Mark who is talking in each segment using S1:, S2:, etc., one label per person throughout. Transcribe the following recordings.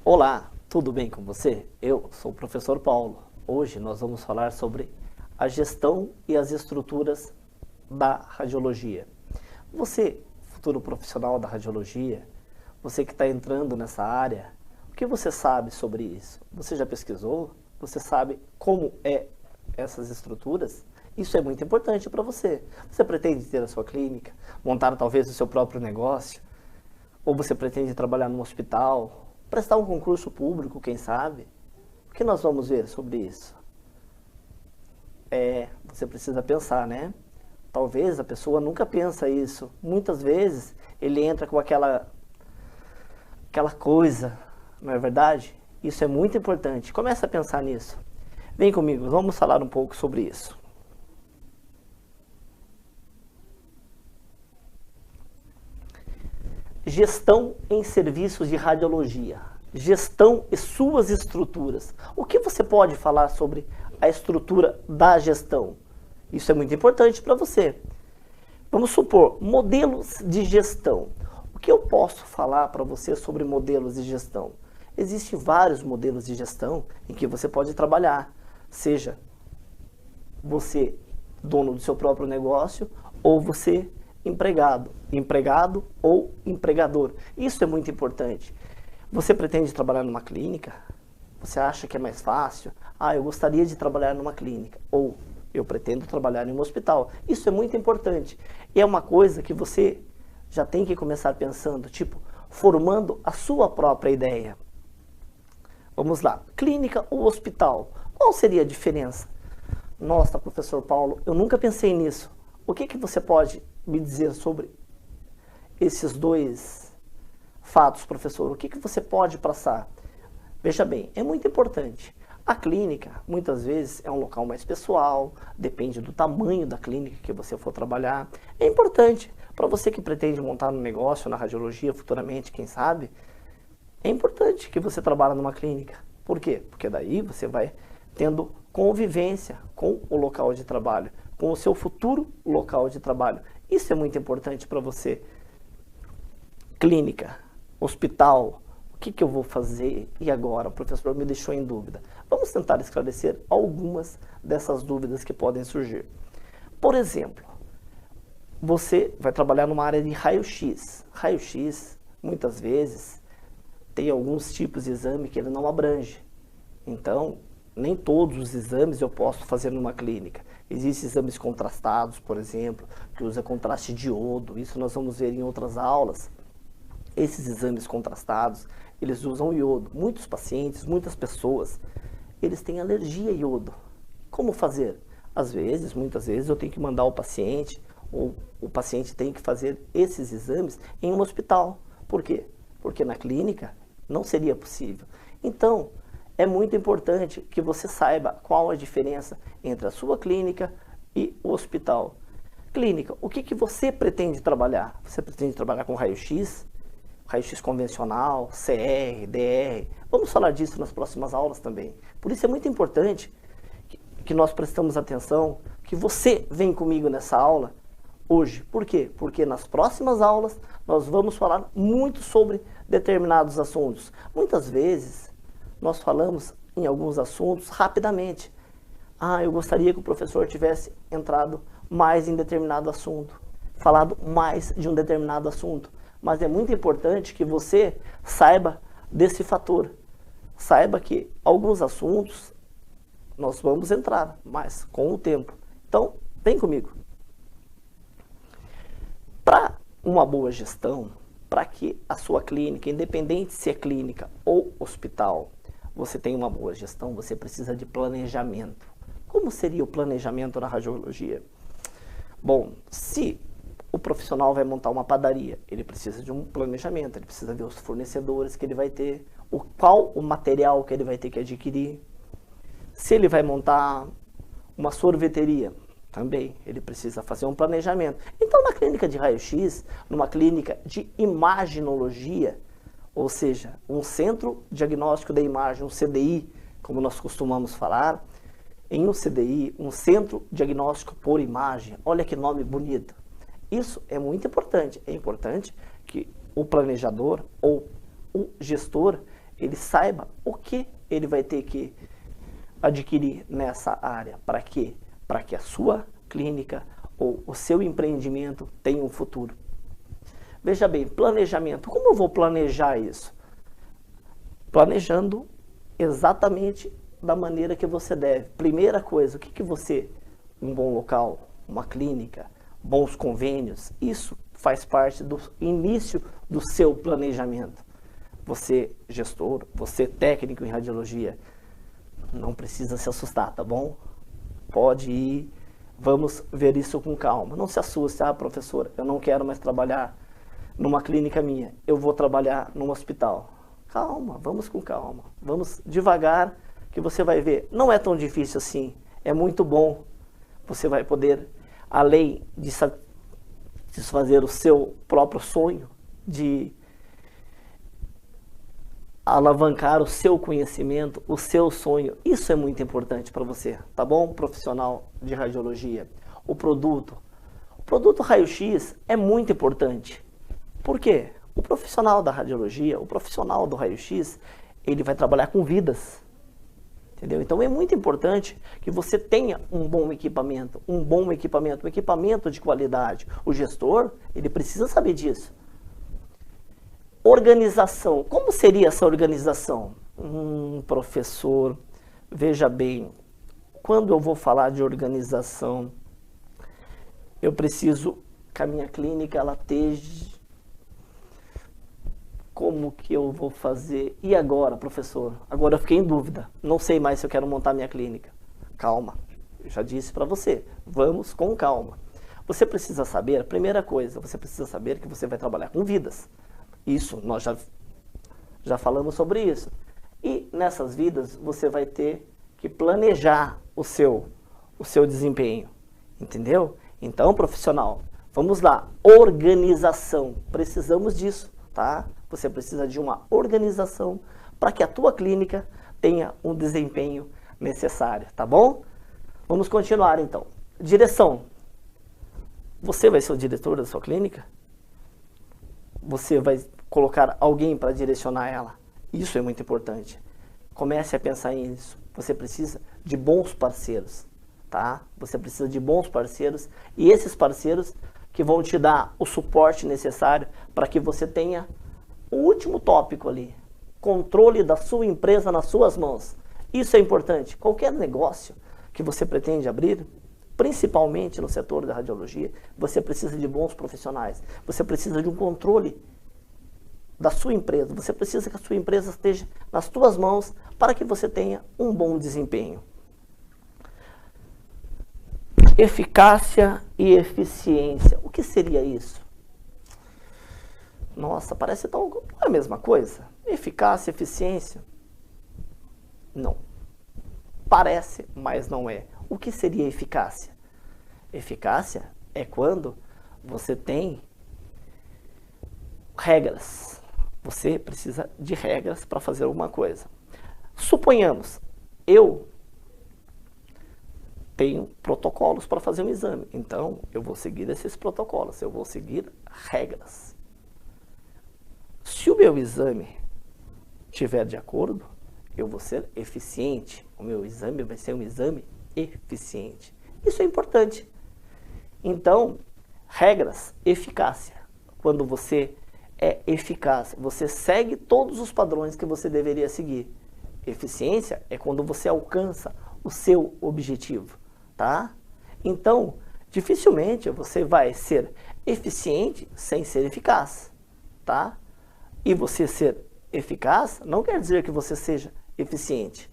S1: Olá, tudo bem com você? Eu sou o professor Paulo. Hoje nós vamos falar sobre a gestão e as estruturas da radiologia. Você, futuro profissional da radiologia, você que está entrando nessa área, o que você sabe sobre isso? Você já pesquisou? Você sabe como é essas estruturas? Isso é muito importante para você. Você pretende ter a sua clínica, montar talvez o seu próprio negócio? Ou você pretende trabalhar num hospital? Prestar um concurso público, quem sabe? O que nós vamos ver sobre isso? Você precisa pensar, né? Talvez a pessoa nunca pensa isso. Muitas vezes ele entra com aquela coisa, não é verdade? Isso é muito importante. Comece a pensar nisso. Vem comigo, vamos falar um pouco sobre isso. Gestão em serviços de radiologia. Gestão e suas estruturas. O que você pode falar sobre a estrutura da gestão? Isso é muito importante para você. Vamos supor, modelos de gestão. O que eu posso falar para você sobre modelos de gestão? Existem vários modelos de gestão em que você pode trabalhar. Seja você dono do seu próprio negócio ou você empregado ou empregador. Isso é muito importante. Você pretende trabalhar numa clínica? Você acha que é mais fácil? Eu gostaria de trabalhar numa clínica. Ou eu pretendo trabalhar em um hospital. Isso é muito importante. E é uma coisa que você já tem que começar pensando, tipo, formando a sua própria ideia. Vamos lá. Clínica ou hospital? Qual seria a diferença? Nossa, professor Paulo, eu nunca pensei nisso. O que você pode me dizer sobre esses dois fatos, professor? O que você pode passar? Veja bem, é muito importante. A clínica, muitas vezes, é um local mais pessoal, depende do tamanho da clínica que você for trabalhar. É importante, para você que pretende montar um negócio na radiologia futuramente, quem sabe, é importante que você trabalhe numa clínica. Por quê? Porque daí você vai tendo convivência com o local de trabalho, com o seu futuro local de trabalho. Isso é muito importante para você. Clínica, hospital, o que eu vou fazer e agora? O professor me deixou em dúvida. Vamos tentar esclarecer algumas dessas dúvidas que podem surgir. Por exemplo, você vai trabalhar numa área de raio-x. Raio-x, muitas vezes, tem alguns tipos de exame que ele não abrange. Então, nem todos os exames eu posso fazer numa clínica. Existem exames contrastados, por exemplo, que usa contraste de iodo. Isso nós vamos ver em outras aulas. Esses exames contrastados, eles usam iodo. Muitos pacientes, muitas pessoas, eles têm alergia a iodo. Como fazer? Às vezes, muitas vezes, eu tenho que mandar o paciente, ou o paciente tem que fazer esses exames em um hospital. Por quê? Porque na clínica não seria possível. Então, é muito importante que você saiba qual a diferença entre a sua clínica e o hospital. Clínica, o que você pretende trabalhar? Você pretende trabalhar com raio-x? Raio-x convencional, CR, DR? Vamos falar disso nas próximas aulas também. Por isso é muito importante que nós prestamos atenção, que você vem comigo nessa aula hoje. Por quê? Porque nas próximas aulas nós vamos falar muito sobre determinados assuntos. Muitas vezes nós falamos em alguns assuntos rapidamente. Eu gostaria que o professor tivesse entrado mais em determinado assunto, falado mais de um determinado assunto. Mas é muito importante que você saiba desse fator. Saiba que alguns assuntos nós vamos entrar, mas com o tempo. Então, vem comigo. Para uma boa gestão, para que a sua clínica, independente se é clínica ou hospital, você tem uma boa gestão, você precisa de planejamento. Como seria o planejamento na radiologia? Bom, se o profissional vai montar uma padaria, ele precisa de um planejamento, ele precisa ver os fornecedores que ele vai ter, qual o material que ele vai ter que adquirir. Se ele vai montar uma sorveteria, também ele precisa fazer um planejamento. Então, na clínica de raio-x, numa clínica de imaginologia, ou seja, um centro diagnóstico da imagem, um CDI, como nós costumamos falar, em um CDI, um centro diagnóstico por imagem, olha que nome bonito. Isso é muito importante. É importante que o planejador ou o gestor, ele saiba o que ele vai ter que adquirir nessa área. Para quê? Para que a sua clínica ou o seu empreendimento tenha um futuro. Veja bem, planejamento. Como eu vou planejar isso? Planejando exatamente da maneira que você deve. Primeira coisa, o que você... Um bom local, uma clínica, bons convênios, isso faz parte do início do seu planejamento. Você, gestor, você técnico em radiologia, não precisa se assustar, tá bom? Pode ir, vamos ver isso com calma. Não se assuste, professor, eu não quero mais trabalhar numa clínica minha, eu vou trabalhar num hospital. Calma, vamos com calma, vamos devagar, que você vai ver. Não é tão difícil assim, é muito bom. Você vai poder, além de satisfazer o seu próprio sonho, de alavancar o seu conhecimento, o seu sonho. Isso é muito importante para você, tá bom? Profissional de radiologia. O produto raio-x é muito importante. Por quê? O profissional da radiologia, o profissional do raio-x, ele vai trabalhar com vidas. Entendeu? Então é muito importante que você tenha um bom equipamento, um equipamento de qualidade. O gestor, ele precisa saber disso. Organização. Como seria essa organização? Professor, veja bem, quando eu vou falar de organização, eu preciso que a minha clínica ela esteja... Como que eu vou fazer? E agora, professor? Agora eu fiquei em dúvida. Não sei mais se eu quero montar minha clínica. Calma, eu já disse para você. Vamos com calma. Você precisa saber, a primeira coisa, você precisa saber que você vai trabalhar com vidas. Isso, nós já falamos sobre isso. E nessas vidas, você vai ter que planejar o seu desempenho. Entendeu? Então, profissional, vamos lá. Organização. Precisamos disso, tá? Você precisa de uma organização para que a tua clínica tenha um desempenho necessário, tá bom? Vamos continuar então. Direção. Você vai ser o diretor da sua clínica? Você vai colocar alguém para direcionar ela? Isso é muito importante. Comece a pensar nisso. Você precisa de bons parceiros, tá? Você precisa de bons parceiros e esses parceiros que vão te dar o suporte necessário para que você tenha o último tópico ali, controle da sua empresa nas suas mãos. Isso é importante. Qualquer negócio que você pretende abrir, principalmente no setor da radiologia, você precisa de bons profissionais. Você precisa de um controle da sua empresa. Você precisa que a sua empresa esteja nas suas mãos para que você tenha um bom desempenho. Eficácia e eficiência. O que seria isso? Nossa, parece tão... Não é a mesma coisa? Eficácia, eficiência? Não. Parece, mas não é. O que seria eficácia? Eficácia é quando você tem regras. Você precisa de regras para fazer alguma coisa. Suponhamos, eu tenho protocolos para fazer um exame. Então, eu vou seguir esses protocolos. Eu vou seguir regras. Se o meu exame estiver de acordo, eu vou ser eficiente. O meu exame vai ser um exame eficiente. Isso é importante. Então, regras, eficácia. Quando você é eficaz, você segue todos os padrões que você deveria seguir. Eficiência é quando você alcança o seu objetivo, tá? Então, dificilmente você vai ser eficiente sem ser eficaz, tá? E você ser eficaz não quer dizer que você seja eficiente.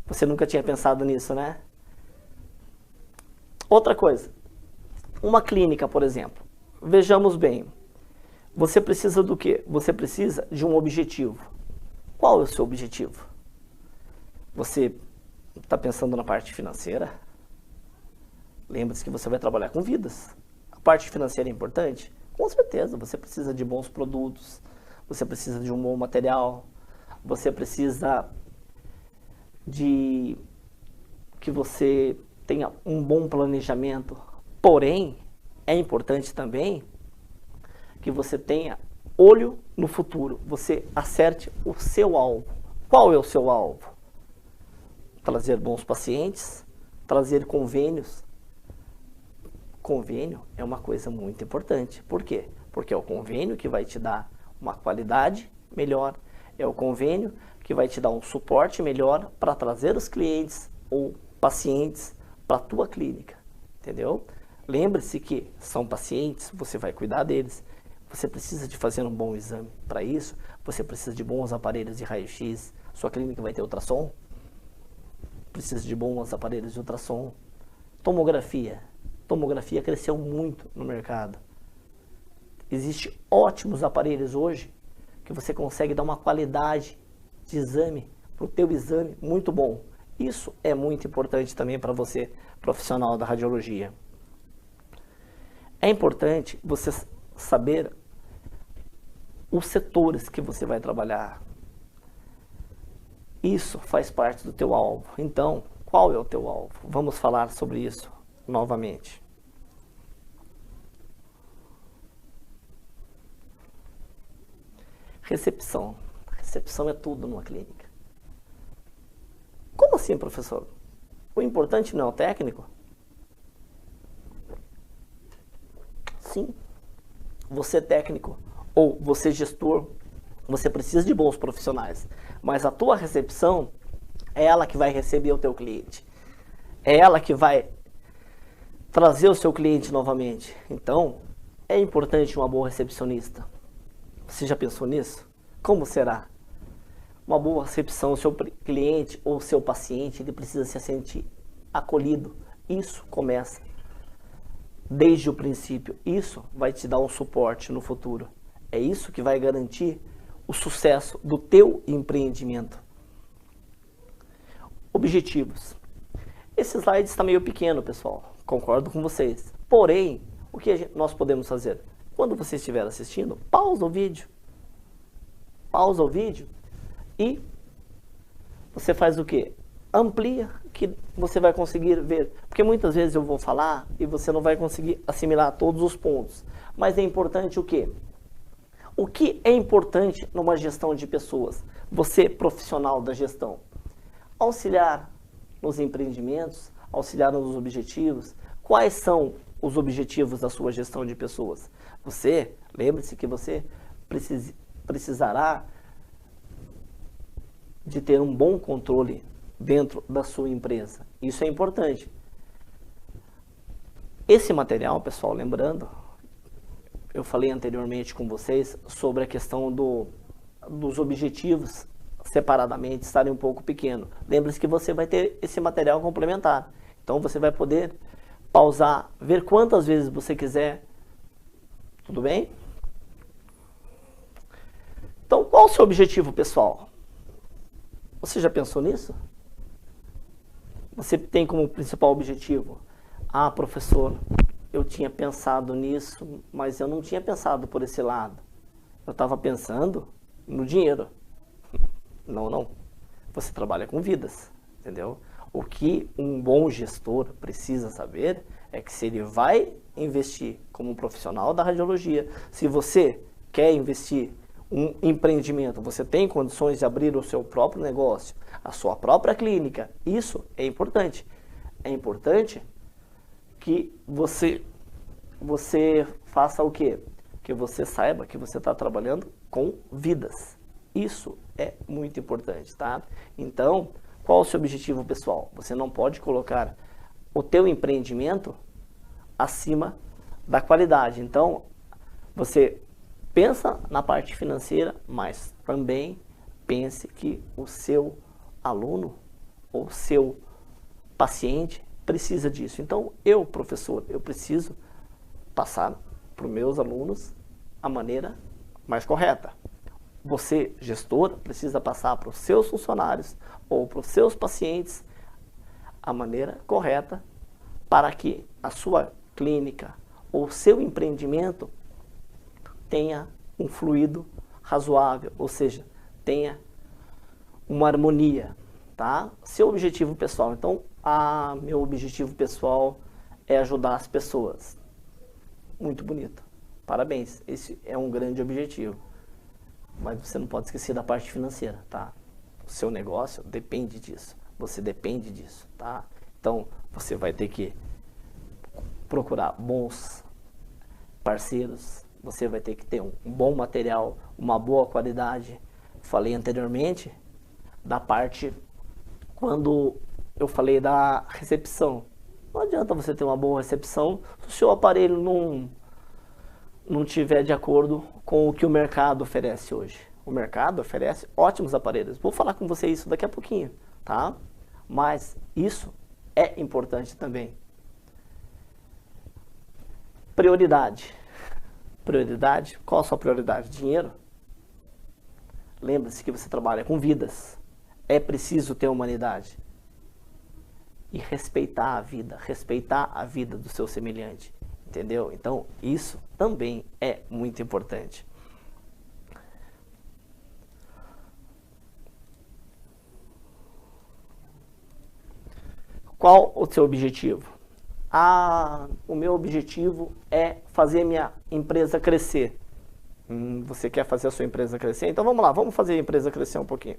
S1: Você nunca tinha pensado nisso, né? Outra coisa, uma clínica, por exemplo. Vejamos bem, você precisa do quê? Você precisa de um objetivo. Qual é o seu objetivo? Você está pensando na parte financeira? Lembre-se que você vai trabalhar com vidas. A parte financeira é importante? Com certeza, você precisa de bons produtos, você precisa de um bom material, você precisa de que você tenha um bom planejamento. Porém, é importante também que você tenha olho no futuro, você acerte o seu alvo. Qual é o seu alvo? Trazer bons pacientes, trazer convênios. Convênio é uma coisa muito importante. Por quê? Porque é o convênio que vai te dar uma qualidade melhor, é o convênio que vai te dar um suporte melhor para trazer os clientes ou pacientes para a tua clínica, entendeu? Lembre-se que são pacientes, você vai cuidar deles, você precisa de fazer um bom exame. Para isso, você precisa de bons aparelhos de raio-x, sua clínica vai ter ultrassom, precisa de bons aparelhos de ultrassom. Tomografia. Tomografia cresceu muito no mercado. Existem ótimos aparelhos hoje que você consegue dar uma qualidade de exame para o teu exame muito bom. Isso é muito importante também para você, profissional da radiologia. É importante você saber os setores que você vai trabalhar. Isso faz parte do teu alvo. Então, qual é o teu alvo? Vamos falar sobre isso novamente. Recepção. Recepção é tudo numa clínica. Como assim, professor? O importante não é o técnico? Sim. Você técnico ou você gestor, você precisa de bons profissionais. Mas a tua recepção é ela que vai receber o teu cliente. É ela que vai trazer o seu cliente novamente. Então, é importante uma boa recepcionista. Você já pensou nisso? Como será? Uma boa recepção, o seu cliente ou o seu paciente, ele precisa se sentir acolhido. Isso começa desde o princípio. Isso vai te dar um suporte no futuro. É isso que vai garantir o sucesso do teu empreendimento. Objetivos. Esse slide está meio pequeno, pessoal. Concordo com vocês. Porém, o que nós podemos fazer? Quando você estiver assistindo, pausa o vídeo. Pausa o vídeo e você faz o quê? Amplia, que você vai conseguir ver. Porque muitas vezes eu vou falar e você não vai conseguir assimilar todos os pontos. Mas é importante o quê? O que é importante numa gestão de pessoas? Você, profissional da gestão, auxiliar nos empreendimentos, auxiliar nos objetivos. Quais são os objetivos da sua gestão de pessoas? Você, lembre-se que você precisará de ter um bom controle dentro da sua empresa. Isso é importante. Esse material, pessoal, lembrando, eu falei anteriormente com vocês sobre a questão dos objetivos separadamente estarem um pouco pequeno. Lembre-se que você vai ter esse material complementar. Então você vai poder pausar, ver quantas vezes você quiser. Tudo bem? Então, qual o seu objetivo, pessoal? Você já pensou nisso? Você tem como principal objetivo: ah, professor, eu tinha pensado nisso, mas eu não tinha pensado por esse lado. Eu estava pensando no dinheiro. Não, não. Você trabalha com vidas, entendeu? O que um bom gestor precisa saber é que se ele vai investir como um profissional da radiologia, se você quer investir um empreendimento, você tem condições de abrir o seu próprio negócio, a sua própria clínica, isso é importante. É importante que você faça o quê? Que você saiba que você está trabalhando com vidas. Isso é muito importante, tá? Então, qual o seu objetivo, pessoal? Você não pode colocar o teu empreendimento acima da qualidade. Então, você pensa na parte financeira, mas também pense que o seu aluno ou seu paciente precisa disso. Então, eu, professor, eu preciso passar para os meus alunos a maneira mais correta. Você, gestor, precisa passar para os seus funcionários ou para os seus pacientes a maneira correta para que a sua clínica ou seu empreendimento tenha um fluido razoável, ou seja, tenha uma harmonia, tá? Seu objetivo pessoal. Então, meu objetivo pessoal é ajudar as pessoas. Muito bonito. Parabéns, esse é um grande objetivo. Mas você não pode esquecer da parte financeira, tá? O seu negócio depende disso. Você depende disso, tá? Então, você vai ter que procurar bons parceiros. Você vai ter que ter um bom material, uma boa qualidade. Falei anteriormente da parte quando eu falei da recepção. Não adianta você ter uma boa recepção se o seu aparelho não tiver de acordo com o que o mercado oferece hoje. O mercado oferece ótimos aparelhos. Vou falar com você isso daqui a pouquinho, tá? Mas isso é importante também. Prioridade. Prioridade. Qual a sua prioridade? Dinheiro? Lembre-se que você trabalha com vidas. É preciso ter humanidade. E respeitar a vida do seu semelhante. Entendeu? Então, isso também é muito importante. Qual o seu objetivo? O meu objetivo é fazer minha empresa crescer. Você quer fazer a sua empresa crescer? Então vamos lá, vamos fazer a empresa crescer um pouquinho.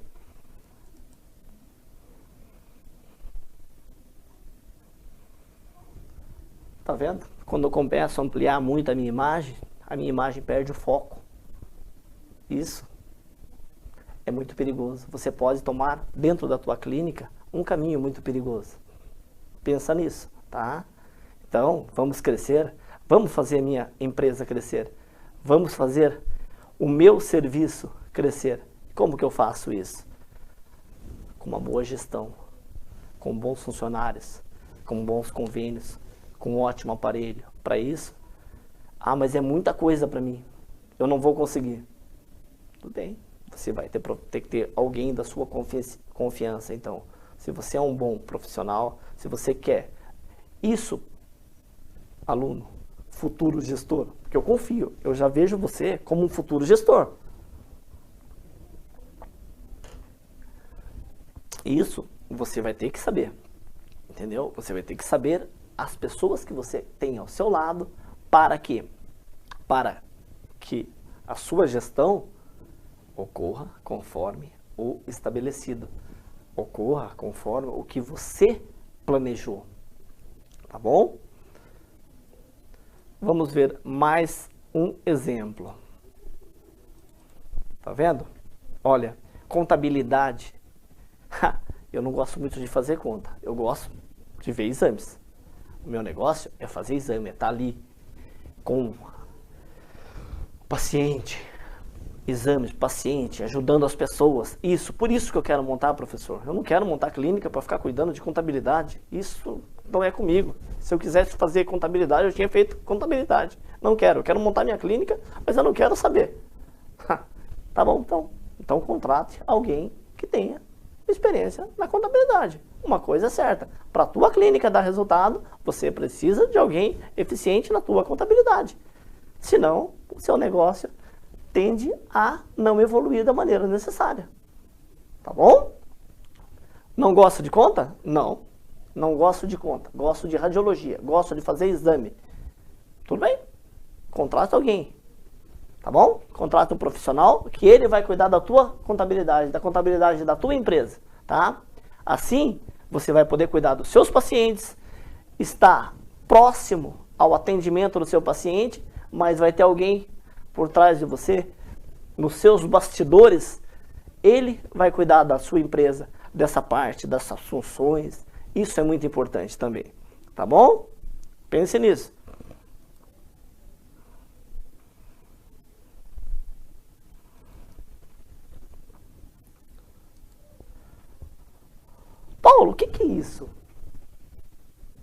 S1: Tá vendo? Quando eu começo a ampliar muito a minha imagem perde o foco. Isso é muito perigoso. Você pode tomar dentro da tua clínica um caminho muito perigoso. Pensa nisso, tá? Então, vamos crescer, vamos fazer a minha empresa crescer, vamos fazer o meu serviço crescer. Como que eu faço isso? Com uma boa gestão, com bons funcionários, com bons convênios, com um ótimo aparelho. Para isso, mas é muita coisa para mim, eu não vou conseguir. Tudo bem, você vai ter que ter alguém da sua confiança. Então, se você é um bom profissional, se você quer isso, aluno, futuro gestor, porque eu confio, eu já vejo você como um futuro gestor. Isso você vai ter que saber, entendeu? Você vai ter que saber as pessoas que você tem ao seu lado para que a sua gestão ocorra conforme o estabelecido, ocorra conforme o que você planejou, tá bom? Vamos ver mais um exemplo. Tá vendo? Olha, contabilidade. Eu não gosto muito de fazer conta, eu gosto de ver exames. O meu negócio é fazer exame, é estar ali com o paciente, exames de paciente, ajudando as pessoas. Por isso que eu quero montar, professor. Eu não quero montar clínica para ficar cuidando de contabilidade. Isso não é comigo. Se eu quisesse fazer contabilidade, eu tinha feito contabilidade. Não quero. Eu quero montar minha clínica, mas eu não quero saber. Tá bom, então. Então contrate alguém que tenha experiência na contabilidade. Uma coisa é certa. Para a tua clínica dar resultado, você precisa de alguém eficiente na tua contabilidade. Senão, o seu negócio tende a não evoluir da maneira necessária. Tá bom? Não gosto de conta? Não. Não gosto de conta. Gosto de radiologia. Gosto de fazer exame. Tudo bem? Contrata alguém. Tá bom? Contrata um profissional que ele vai cuidar da tua contabilidade, da contabilidade da tua empresa. Tá? Assim, você vai poder cuidar dos seus pacientes, estar próximo ao atendimento do seu paciente, mas vai ter alguém por trás de você, nos seus bastidores, ele vai cuidar da sua empresa, dessa parte, dessas funções. Isso é muito importante também, tá bom? Pense nisso. Paulo, o que é isso?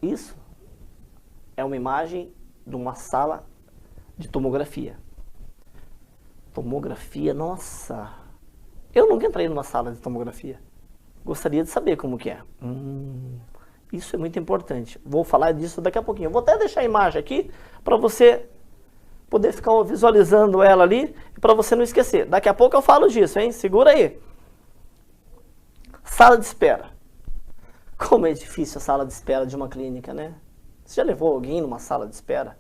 S1: Isso é uma imagem de uma sala de tomografia. Tomografia, nossa, eu nunca entrei numa sala de tomografia. Gostaria de saber como que é. Isso é muito importante. Vou falar disso daqui a pouquinho. Vou até deixar a imagem aqui para você poder ficar visualizando ela ali e para você não esquecer. Daqui a pouco eu falo disso, hein? Segura aí. Sala de espera. Como é difícil a sala de espera de uma clínica, né? Você já levou alguém numa sala de espera?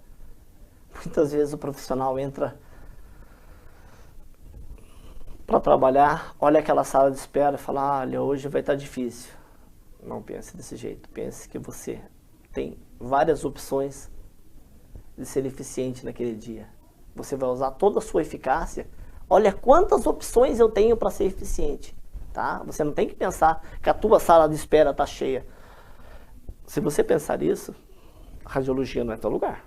S1: Muitas vezes o profissional entra para trabalhar, olha aquela sala de espera e fala, olha, hoje vai estar difícil. Não pense desse jeito, pense que você tem várias opções de ser eficiente naquele dia. Você vai usar toda a sua eficácia. Olha quantas opções eu tenho para ser eficiente, tá? Você não tem que pensar que a tua sala de espera está cheia. Se você pensar isso, a radiologia não é teu lugar.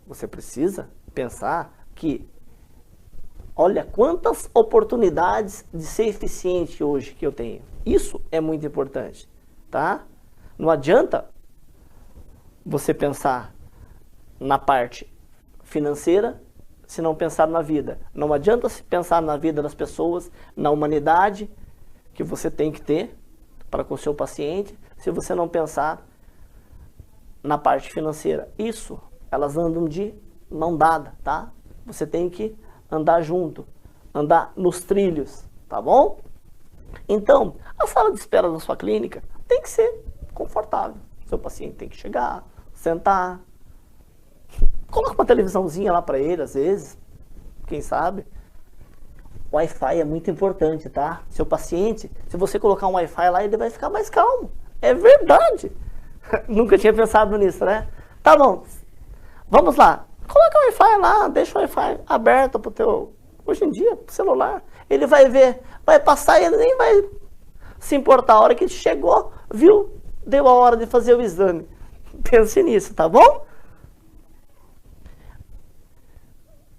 S1: Você precisa pensar que, olha quantas oportunidades de ser eficiente hoje que eu tenho. Isso é muito importante, tá? Não adianta você pensar na parte financeira se não pensar na vida. Não adianta se pensar na vida das pessoas, na humanidade que você tem que ter para com o seu paciente, se você não pensar na parte financeira. Isso, elas andam de mão dada, tá? Você tem que andar junto, andar nos trilhos, tá bom? Então, a sala de espera da sua clínica tem que ser confortável. Seu paciente tem que chegar, sentar, coloca uma televisãozinha lá para ele, às vezes, quem sabe. O Wi-Fi é muito importante, tá? Seu paciente, se você colocar um Wi-Fi lá, ele vai ficar mais calmo. É verdade. Nunca tinha pensado nisso, né? Tá bom, vamos lá. Coloca o Wi-Fi lá, deixa o Wi-Fi aberto pro teu... Hoje em dia, pro celular. Ele vai ver, vai passar e ele nem vai se importar. A hora que chegou, viu, deu a hora de fazer o exame. Pense nisso, tá bom?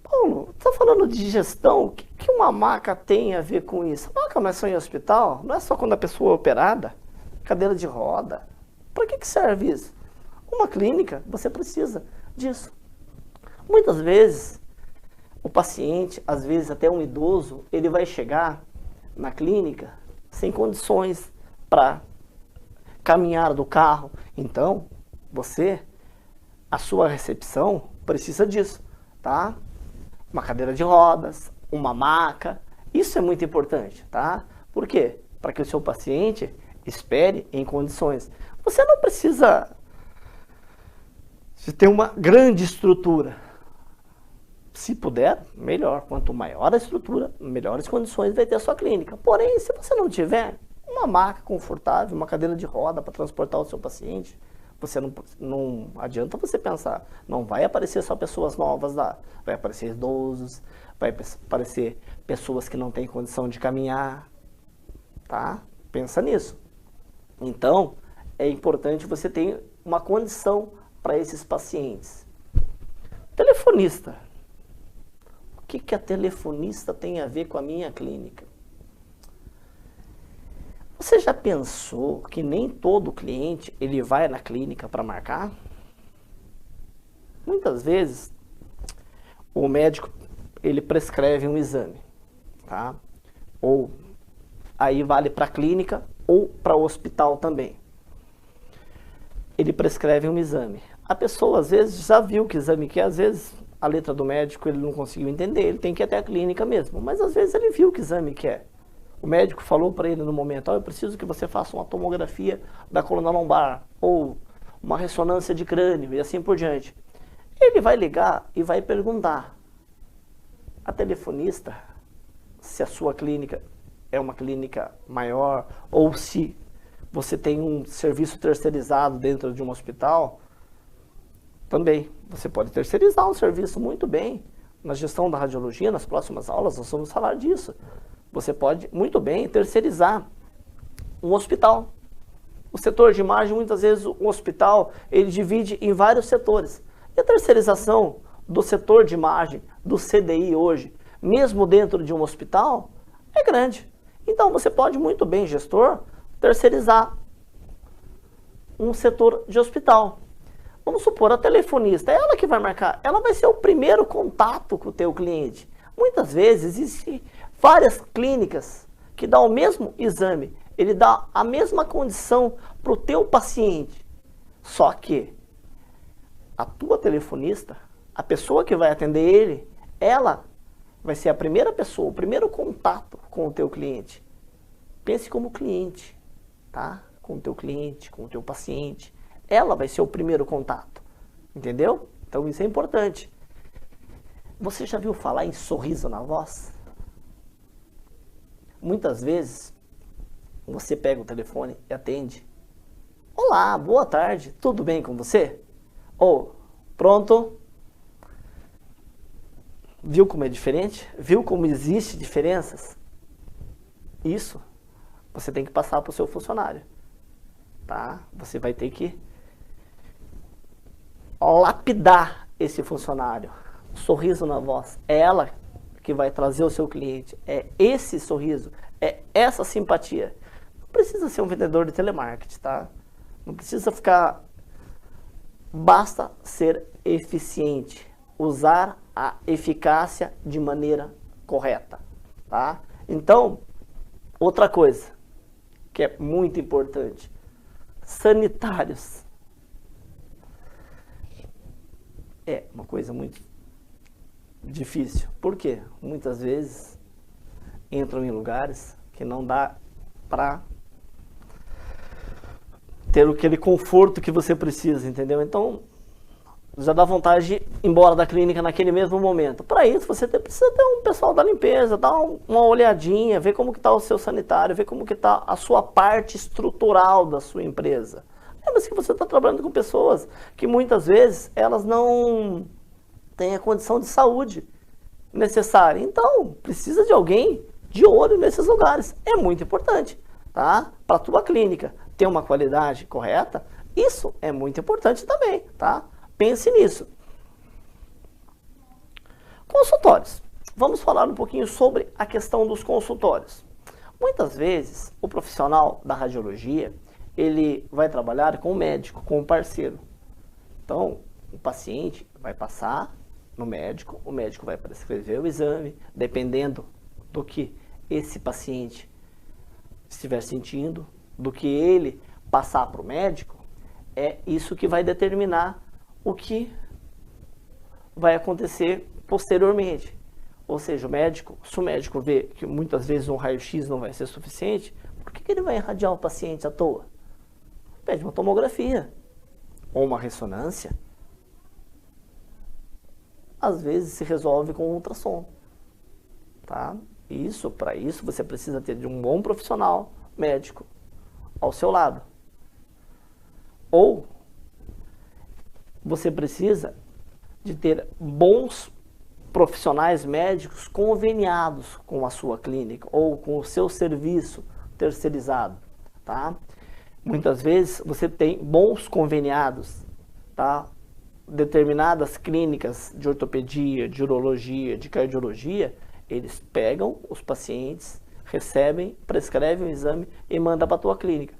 S1: Paulo, tá falando de gestão, o que uma maca tem a ver com isso? Maca não é só em hospital? Não é só quando a pessoa é operada? Cadeira de roda? Para que serve isso? Uma clínica, você precisa disso. Muitas vezes, o paciente, às vezes até um idoso, ele vai chegar na clínica sem condições para caminhar do carro. Então, a sua recepção precisa disso, tá? Uma cadeira de rodas, uma maca, isso é muito importante, tá? Por quê? Para que o seu paciente espere em condições. Você não precisa de ter uma grande estrutura. Se puder, melhor. Quanto maior a estrutura, melhores condições vai ter a sua clínica. Porém, se você não tiver uma maca confortável, uma cadeira de roda para transportar o seu paciente, você não adianta você pensar, não vai aparecer só pessoas novas lá, vai aparecer idosos, vai aparecer pessoas que não têm condição de caminhar, tá? Pensa nisso. Então, é importante você ter uma condição para esses pacientes. Telefonista. O que a telefonista tem a ver com a minha clínica? Você já pensou que nem todo cliente ele vai na clínica para marcar? Muitas vezes o médico ele prescreve um exame, tá? Ou aí vale para a clínica ou para o hospital também. Ele prescreve um exame. A pessoa às vezes já viu que exame que é, às vezes a letra do médico ele não conseguiu entender, ele tem que ir até a clínica mesmo, mas às vezes ele viu que exame que é. O médico falou para ele no momento, eu preciso que você faça uma tomografia da coluna lombar, ou uma ressonância de crânio, e assim por diante. Ele vai ligar e vai perguntar a telefonista se a sua clínica é uma clínica maior, ou se você tem um serviço terceirizado dentro de um hospital. Também, você pode terceirizar um serviço muito bem. Na gestão da radiologia, nas próximas aulas, nós vamos falar disso. Você pode, muito bem, terceirizar um hospital. O setor de imagem, muitas vezes, um hospital, ele divide em vários setores. E a terceirização do setor de imagem, do CDI hoje, mesmo dentro de um hospital, é grande. Então, você pode muito bem, gestor, terceirizar um setor de hospital. Vamos supor, a telefonista, é ela que vai marcar, ela vai ser o primeiro contato com o teu cliente. Muitas vezes existem várias clínicas que dão o mesmo exame, ele dá a mesma condição para o teu paciente. Só que a tua telefonista, a pessoa que vai atender ele, ela vai ser a primeira pessoa, o primeiro contato com o teu cliente. Pense como cliente, tá? Com o teu cliente, com o teu paciente. Ela vai ser o primeiro contato, entendeu? Então isso é importante. Você já viu falar em sorriso na voz? Muitas vezes, você pega o telefone e atende. Olá, boa tarde, tudo bem com você? Ou, pronto? Viu como é diferente? Viu como existe diferenças? Isso você tem que passar para o seu funcionário, tá? Você vai ter que lapidar esse funcionário. Sorriso na voz, é ela que vai trazer o seu cliente, é esse sorriso, é essa simpatia. Não precisa ser um vendedor de telemarketing, tá? Não precisa ficar... Basta ser eficiente, usar a eficácia de maneira correta, tá? Então, outra coisa que é muito importante, sanitários. É uma coisa muito difícil. Por quê? Muitas vezes entram em lugares que não dá para ter aquele conforto que você precisa, entendeu? Então, já dá vontade de ir embora da clínica naquele mesmo momento. Para isso, você precisa ter um pessoal da limpeza, dar uma olhadinha, ver como que está o seu sanitário, ver como que está a sua parte estrutural da sua empresa. Mas que você está trabalhando com pessoas que muitas vezes elas não têm a condição de saúde necessária. Então, precisa de alguém de olho nesses lugares. É muito importante, tá? Para a tua clínica ter uma qualidade correta, isso é muito importante também, tá? Pense nisso. Consultórios. Vamos falar um pouquinho sobre a questão dos consultórios. Muitas vezes, o profissional da radiologia, ele vai trabalhar com o médico, com o parceiro. Então, o paciente vai passar no médico, o médico vai prescrever o exame, dependendo do que esse paciente estiver sentindo, do que ele passar para o médico, é isso que vai determinar o que vai acontecer posteriormente. Ou seja, o médico, se o médico vê que muitas vezes um raio-x não vai ser suficiente, por que ele vai irradiar o paciente à toa? Pede uma tomografia ou uma ressonância. Às vezes se resolve com ultrassom, tá? Para isso você precisa ter de um bom profissional médico ao seu lado. Ou você precisa de ter bons profissionais médicos conveniados com a sua clínica ou com o seu serviço terceirizado, tá? Muitas vezes você tem bons conveniados, tá? Determinadas clínicas de ortopedia, de urologia, de cardiologia, eles pegam os pacientes, recebem, prescrevem o exame e mandam para a tua clínica.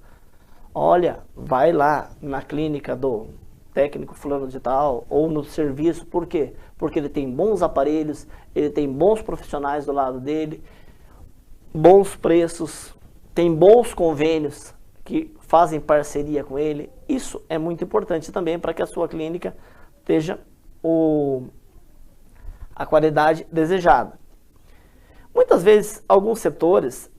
S1: Olha, vai lá na clínica do técnico fulano de tal, ou no serviço, por quê? Porque ele tem bons aparelhos, ele tem bons profissionais do lado dele, bons preços, tem bons convênios que fazem parceria com ele. Isso é muito importante também para que a sua clínica esteja a qualidade desejada. Muitas vezes, alguns setores,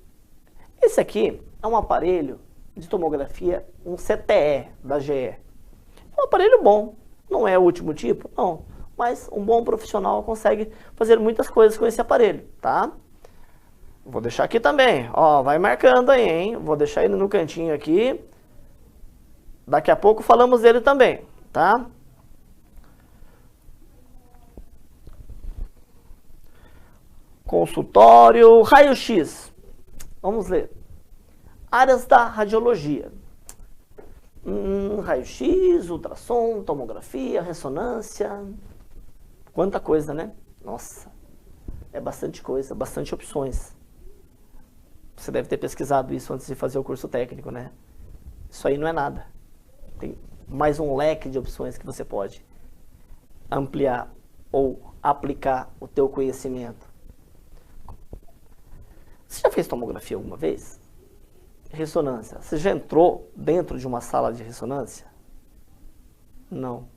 S1: esse aqui é um aparelho de tomografia, um CTE da GE. É um aparelho bom, não é o último tipo, não, mas um bom profissional consegue fazer muitas coisas com esse aparelho, tá? Vou deixar aqui também, ó, vai marcando aí, hein? Vou deixar ele no cantinho aqui. Daqui a pouco falamos dele também, tá? Consultório, raio-x. Vamos ler. Áreas da radiologia. Raio-x, ultrassom, tomografia, ressonância. Quanta coisa, né? Nossa, é bastante coisa, bastante opções. Você deve ter pesquisado isso antes de fazer o curso técnico, né? Isso aí não é nada. Tem mais um leque de opções que você pode ampliar ou aplicar o teu conhecimento. Você já fez tomografia alguma vez? Ressonância. Você já entrou dentro de uma sala de ressonância? Não.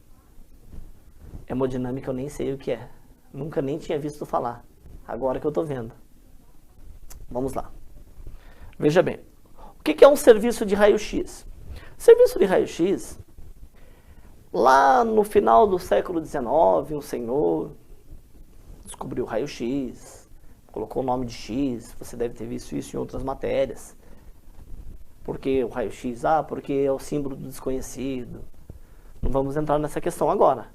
S1: Hemodinâmica eu nem sei o que é. Nunca nem tinha visto falar. Agora que eu tô vendo. Vamos lá. Veja bem. O que é um serviço de raio-x? Serviço de raio-x, lá no final do século XIX, um senhor descobriu o raio-x, colocou o nome de X, você deve ter visto isso em outras matérias. Por que o raio-x? Ah, porque é o símbolo do desconhecido. Não vamos entrar nessa questão agora,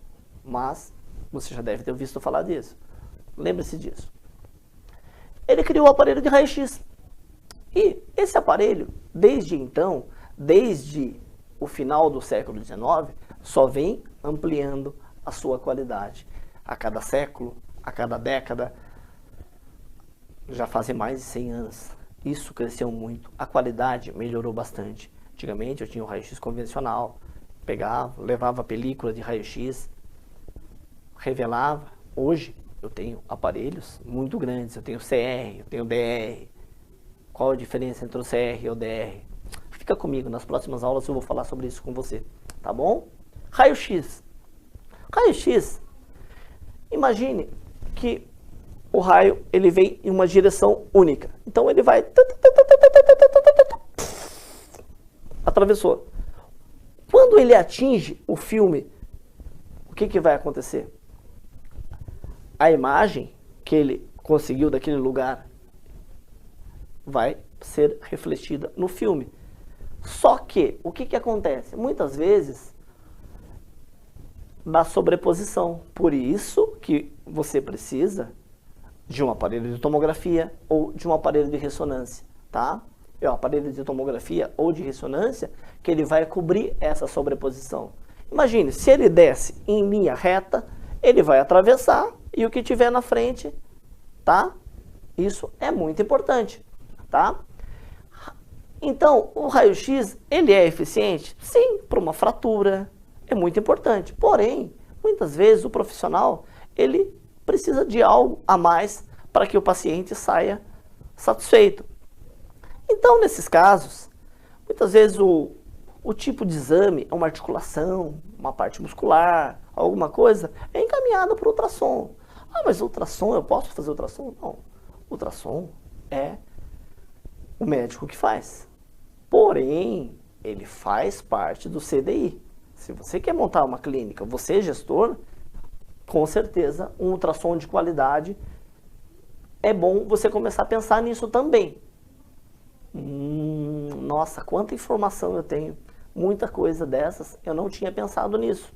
S1: mas você já deve ter visto falar disso. Lembre-se disso. Ele criou o aparelho de raio-x. E esse aparelho, desde então, desde o final do século XIX, só vem ampliando a sua qualidade. A cada século, a cada década, já fazem mais de 100 anos. Isso cresceu muito. A qualidade melhorou bastante. Antigamente eu tinha o raio-x convencional, pegava, levava a película de raio-x, revelava. Hoje eu tenho aparelhos muito grandes. Eu tenho CR, eu tenho DR. Qual a diferença entre o CR e o DR? Fica comigo, nas próximas aulas eu vou falar sobre isso com você, tá bom? Raio-x. Raio-x, imagine que o raio ele vem em uma direção única. Então ele vai... Atravessou. Quando ele atinge o filme, o que vai acontecer? A imagem que ele conseguiu daquele lugar vai ser refletida no filme. Só que, o que acontece? Muitas vezes, dá sobreposição. Por isso que você precisa de um aparelho de tomografia ou de um aparelho de ressonância, tá? É um aparelho de tomografia ou de ressonância que ele vai cobrir essa sobreposição. Imagine, se ele desce em linha reta, ele vai atravessar e o que tiver na frente, tá? Isso é muito importante, tá? Então, o raio-x, ele é eficiente? Sim, para uma fratura, é muito importante. Porém, muitas vezes o profissional, ele precisa de algo a mais para que o paciente saia satisfeito. Então, nesses casos, muitas vezes o tipo de exame é uma articulação, uma parte muscular, alguma coisa, é encaminhada para o ultrassom. Ah, mas ultrassom, eu posso fazer ultrassom? Não. Ultrassom é o médico que faz. Porém, ele faz parte do CDI. Se você quer montar uma clínica, você gestor, com certeza um ultrassom de qualidade é bom você começar a pensar nisso também. Nossa, quanta informação eu tenho. Muita coisa dessas, eu não tinha pensado nisso.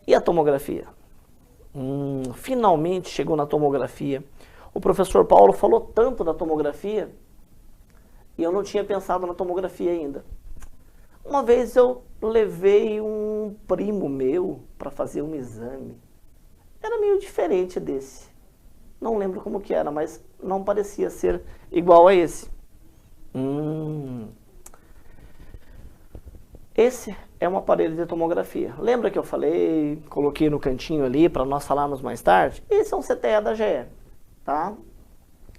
S1: E a tomografia? Finalmente chegou na tomografia. O professor Paulo falou tanto da tomografia e eu não tinha pensado na tomografia ainda. Uma vez eu levei um primo meu para fazer um exame. Era meio diferente desse. Não lembro como que era, mas não parecia ser igual a esse. Esse é um aparelho de tomografia. Lembra que eu falei, coloquei no cantinho ali para nós falarmos mais tarde? Esse é um CTE da GE, tá?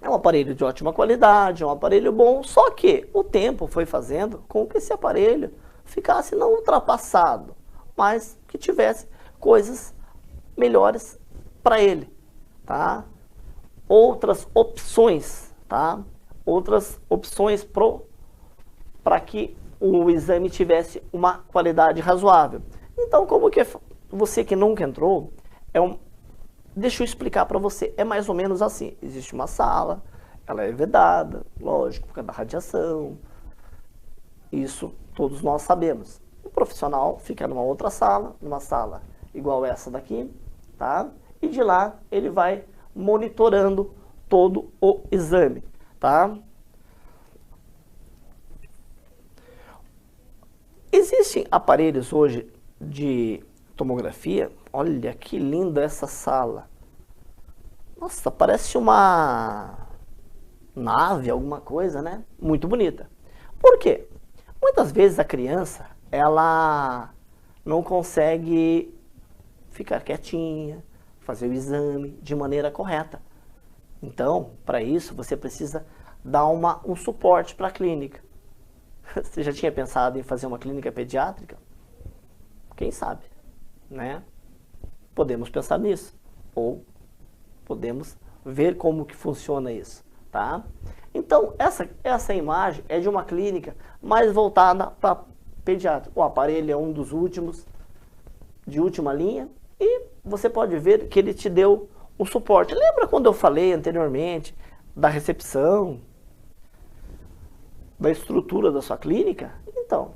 S1: É um aparelho de ótima qualidade, é um aparelho bom, só que o tempo foi fazendo com que esse aparelho ficasse não ultrapassado, mas que tivesse coisas melhores para ele, tá? Outras opções, tá? Outras opções para que o exame tivesse uma qualidade razoável. Então, como que você que nunca entrou, deixa eu explicar para você, é mais ou menos assim, existe uma sala, ela é vedada, lógico, por causa da radiação, isso todos nós sabemos. O profissional fica numa outra sala, numa sala igual essa daqui, tá? E de lá ele vai monitorando todo o exame, tá? Existem aparelhos hoje de tomografia. Olha que linda essa sala. Nossa, parece uma nave, alguma coisa, né? Muito bonita. Por quê? Muitas vezes a criança, ela não consegue ficar quietinha, fazer o exame de maneira correta. Então, para isso, você precisa dar um suporte para a clínica. Você já tinha pensado em fazer uma clínica pediátrica? Quem sabe, né? Podemos pensar nisso. Ou podemos ver como que funciona isso, tá? Então, essa imagem é de uma clínica mais voltada para pediátrica. O aparelho é um dos últimos, de última linha, E você pode ver que ele te deu um suporte. Lembra quando eu falei anteriormente da recepção, da estrutura da sua clínica? Então,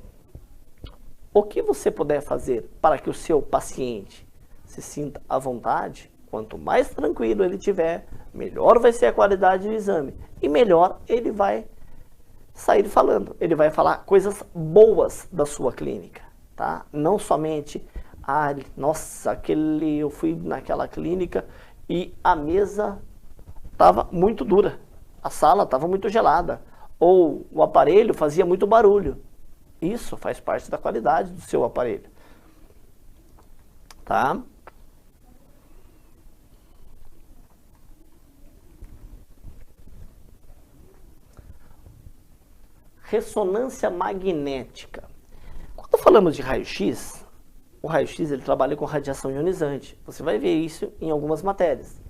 S1: o que você puder fazer para que o seu paciente se sinta à vontade, quanto mais tranquilo ele tiver, melhor vai ser a qualidade do exame e melhor ele vai sair falando. Ele vai falar coisas boas da sua clínica, tá? Não somente, nossa, eu fui naquela clínica e a mesa estava muito dura, a sala estava muito gelada, ou o aparelho fazia muito barulho. Isso faz parte da qualidade do seu aparelho, tá? Ressonância magnética. Quando falamos de raio-x, o raio-x ele trabalha com radiação ionizante. Você vai ver isso em algumas matérias.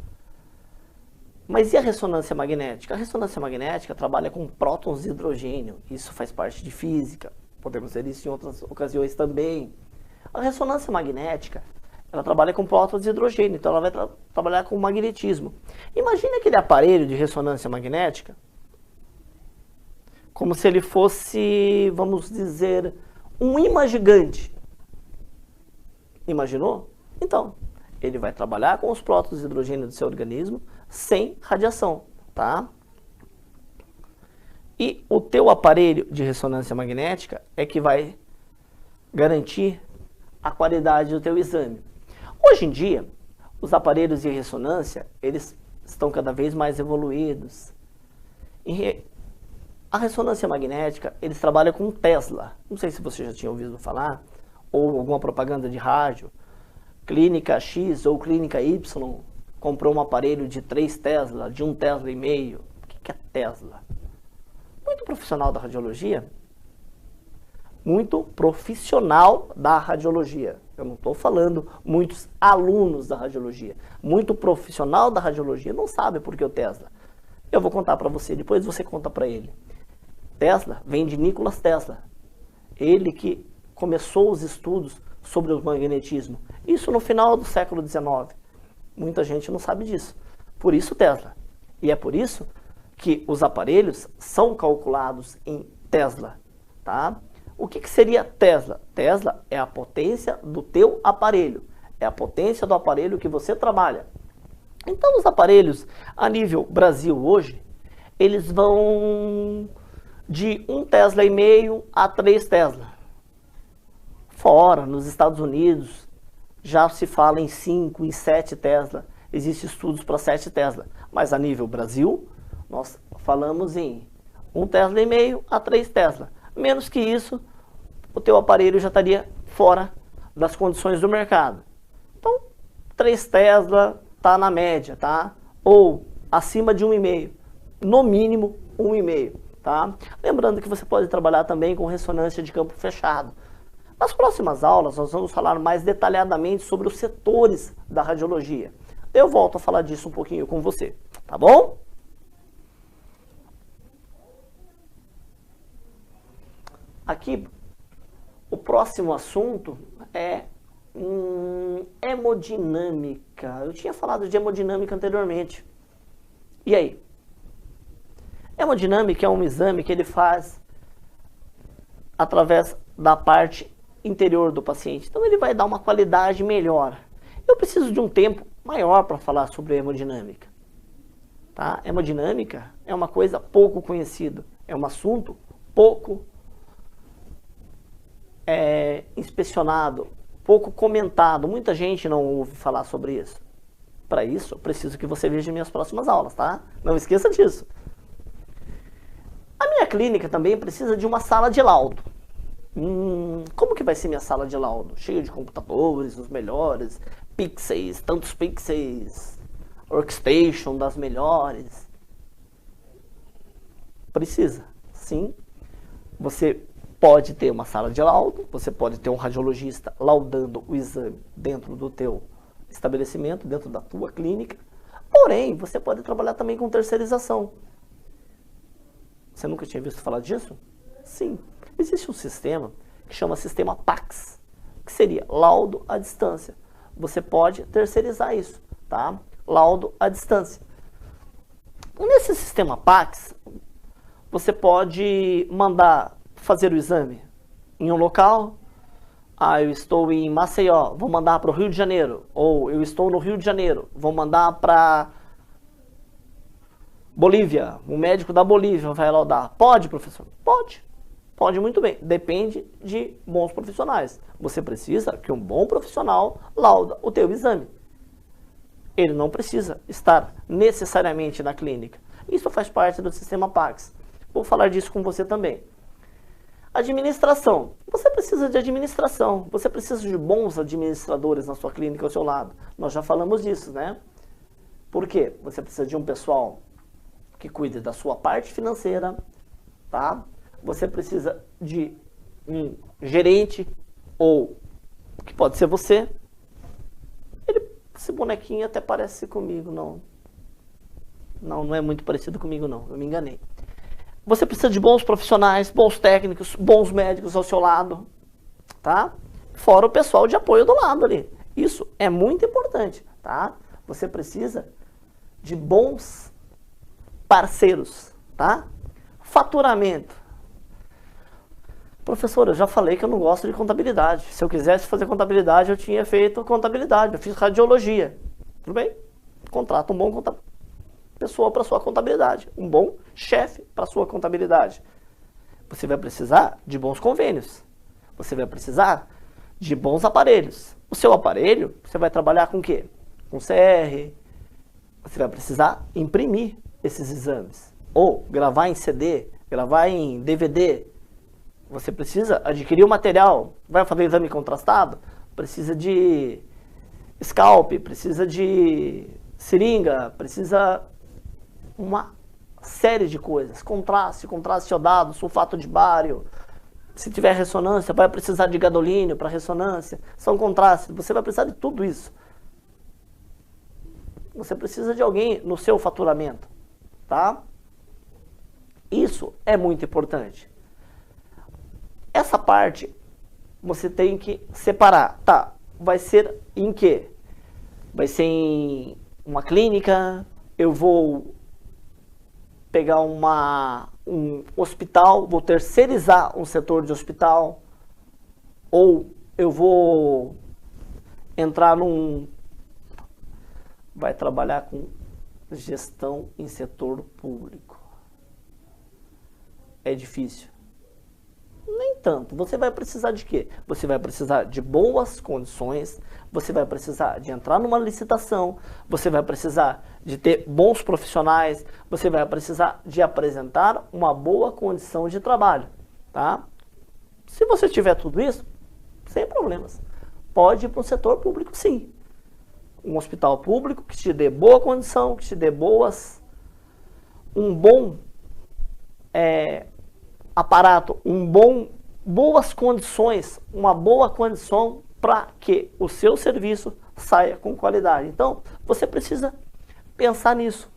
S1: Mas e a ressonância magnética? A ressonância magnética trabalha com prótons de hidrogênio. Isso faz parte de física. Podemos ver isso em outras ocasiões também. A ressonância magnética, ela trabalha com prótons de hidrogênio. Então ela vai trabalhar com magnetismo. Imagine aquele aparelho de ressonância magnética como se ele fosse, vamos dizer, um ímã gigante. Imaginou? Então, ele vai trabalhar com os prótons de hidrogênio do seu organismo sem radiação, tá? E o teu aparelho de ressonância magnética é que vai garantir a qualidade do teu exame. Hoje em dia, os aparelhos de ressonância, eles estão cada vez mais evoluídos. A ressonância magnética, eles trabalham com Tesla. Não sei se você já tinha ouvido falar, ou alguma propaganda de rádio. Clínica X ou Clínica Y comprou um aparelho de 3 Tesla, de 1,5 Tesla. O que é Tesla? Muito profissional da radiologia. Muito profissional da radiologia. Eu não estou falando muitos alunos da radiologia. Muito profissional da radiologia não sabe por que o Tesla. Eu vou contar para você, depois você conta para ele. Tesla vem de Nikola Tesla. Ele que começou os estudos sobre o magnetismo. Isso no final do século XIX. Muita gente não sabe disso. Por isso Tesla. E é por isso que os aparelhos são calculados em Tesla. Tá? O que seria Tesla? Tesla é a potência do teu aparelho. É a potência do aparelho que você trabalha. Então os aparelhos a nível Brasil hoje, eles vão de 1,5 Tesla a 3 Tesla. Fora, nos Estados Unidos, já se fala em 5, em 7 Tesla. Existem estudos para 7 Tesla. Mas a nível Brasil, nós falamos em 1,5 Tesla a 3 Tesla. Menos que isso, o teu aparelho já estaria fora das condições do mercado. Então, 3 Tesla está na média, tá? Ou acima de 1,5. No mínimo, 1,5. Tá? Lembrando que você pode trabalhar também com ressonância de campo fechado. Nas próximas aulas, nós vamos falar mais detalhadamente sobre os setores da radiologia. Eu volto a falar disso um pouquinho com você, tá bom? Aqui, o próximo assunto é hemodinâmica. Eu tinha falado de hemodinâmica anteriormente. E aí? Hemodinâmica é um exame que ele faz através da parte interior do paciente. Então ele vai dar uma qualidade melhor. Eu preciso de um tempo maior para falar sobre hemodinâmica. Tá? Hemodinâmica é uma coisa pouco conhecida. É um assunto pouco inspecionado, pouco comentado. Muita gente não ouve falar sobre isso. Para isso, eu preciso que você veja minhas próximas aulas, tá? Não esqueça disso. A minha clínica também precisa de uma sala de laudo. Como que vai ser minha sala de laudo? Cheio de computadores, os melhores, pixels, tantos pixels, workstation das melhores. Precisa, sim. Você pode ter uma sala de laudo, você pode ter um radiologista laudando o exame dentro do teu estabelecimento, dentro da tua clínica. Porém, você pode trabalhar também com terceirização. Você nunca tinha visto falar disso? Sim. Existe um sistema que chama sistema PACS, que seria laudo à distância. você pode terceirizar isso, tá? Laudo à distância. Nesse sistema PACS, você pode mandar fazer o exame em um local. Eu estou em Maceió, vou mandar para o Rio de Janeiro. Ou eu estou no Rio de Janeiro, vou mandar para Bolívia. O médico da Bolívia vai laudar. Pode, professor? Pode. Pode muito bem. Depende de bons profissionais. Você precisa que um bom profissional lauda o teu exame. Ele não precisa estar necessariamente na clínica. Isso faz parte do sistema PACS. Vou falar disso com você também. Administração. Você precisa de administração. Você precisa de bons administradores na sua clínica ao seu lado. Nós já falamos disso, né? Por quê? Você precisa de um pessoal que cuide da sua parte financeira, tá? Você precisa de um gerente, ou que pode ser você. Esse bonequinho até parece comigo, não. Não é muito parecido comigo, não. Eu me enganei. Você precisa de bons profissionais, bons técnicos, bons médicos ao seu lado, tá? Fora o pessoal de apoio do lado ali. Isso é muito importante, tá? Você precisa de bons parceiros, tá? Faturamento. Professor, eu já falei que eu não gosto de contabilidade. Se eu quisesse fazer contabilidade, eu tinha feito contabilidade. Eu fiz radiologia. Tudo bem? Contrata um bom pessoa para sua contabilidade. Um bom chefe para sua contabilidade. Você vai precisar de bons convênios. Você vai precisar de bons aparelhos. O seu aparelho, você vai trabalhar com o quê? Com CR. Você vai precisar imprimir esses exames. Ou gravar em CD, gravar em DVD. Você precisa adquirir o material. Vai fazer exame contrastado? Precisa de scalp, precisa de seringa, precisa uma série de coisas. Contraste iodado, sulfato de bário. Se tiver ressonância, vai precisar de gadolínio para ressonância. São contrastes. Você vai precisar de tudo isso. Você precisa de alguém no seu faturamento, tá? Isso é muito importante. Essa parte você tem que separar. Tá, vai ser em quê? Vai ser em uma clínica? Eu vou pegar um hospital, vou terceirizar um setor de hospital? Ou eu vou entrar vai trabalhar com gestão em setor público? É difícil? Nem tanto. Você vai precisar de quê? Você vai precisar de boas condições, você vai precisar de entrar numa licitação, você vai precisar de ter bons profissionais, você vai precisar de apresentar uma boa condição de trabalho, tá? Se você tiver tudo isso, sem problemas. Pode ir para o setor público, sim. Um hospital público que te dê boa condição, que te dê um bom aparato, boas condições, uma boa condição para que o seu serviço saia com qualidade. Então, você precisa pensar nisso.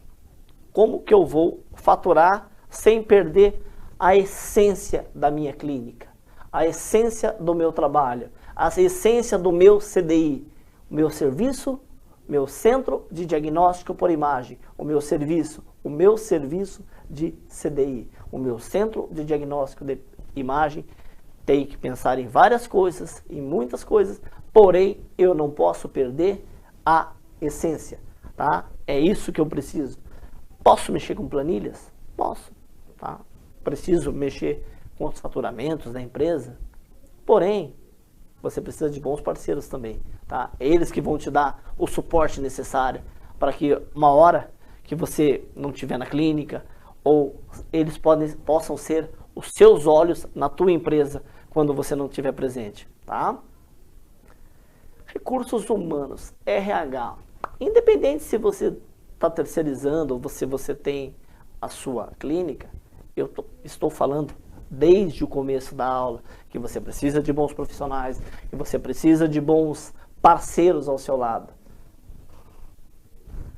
S1: Como que eu vou faturar sem perder a essência da minha clínica, a essência do meu trabalho, a essência do meu CDI, o meu serviço, meu centro de diagnóstico por imagem, o meu serviço de CDI, o meu centro de diagnóstico de imagem tem que pensar em várias coisas, em muitas coisas, porém eu não posso perder a essência, tá? É isso que eu preciso. Posso mexer com planilhas? Posso, tá? Preciso mexer com os faturamentos da empresa? Porém, você precisa de bons parceiros também, tá? Eles que vão te dar o suporte necessário para que uma hora que você não estiver na clínica, ou eles possam ser os seus olhos na tua empresa quando você não estiver presente, tá? Recursos humanos, RH. Independente se você está terceirizando ou se você tem a sua clínica, eu estou falando desde o começo da aula que você precisa de bons profissionais, que você precisa de bons parceiros ao seu lado.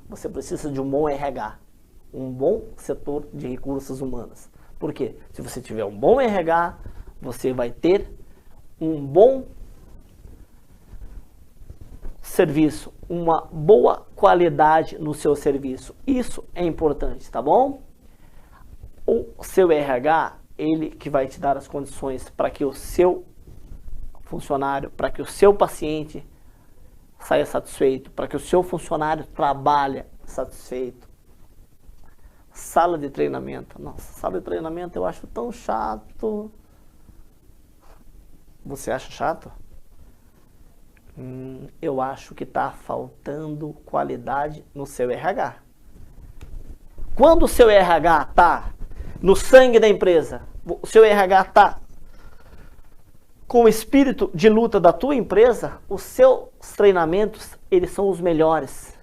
S1: Você precisa de um bom RH, um bom setor de recursos humanos. Por quê? Se você tiver um bom RH, você vai ter um bom serviço, uma boa qualidade no seu serviço. Isso é importante, tá bom? O seu RH, ele que vai te dar as condições para que o seu funcionário, para que o seu paciente saia satisfeito, para que o seu funcionário trabalhe satisfeito. Sala de treinamento. Nossa, sala de treinamento eu acho tão chato. Você acha chato? Eu acho que está faltando qualidade no seu RH. Quando o seu RH está no sangue da empresa, o seu RH está com o espírito de luta da tua empresa, os seus treinamentos, eles são os melhores.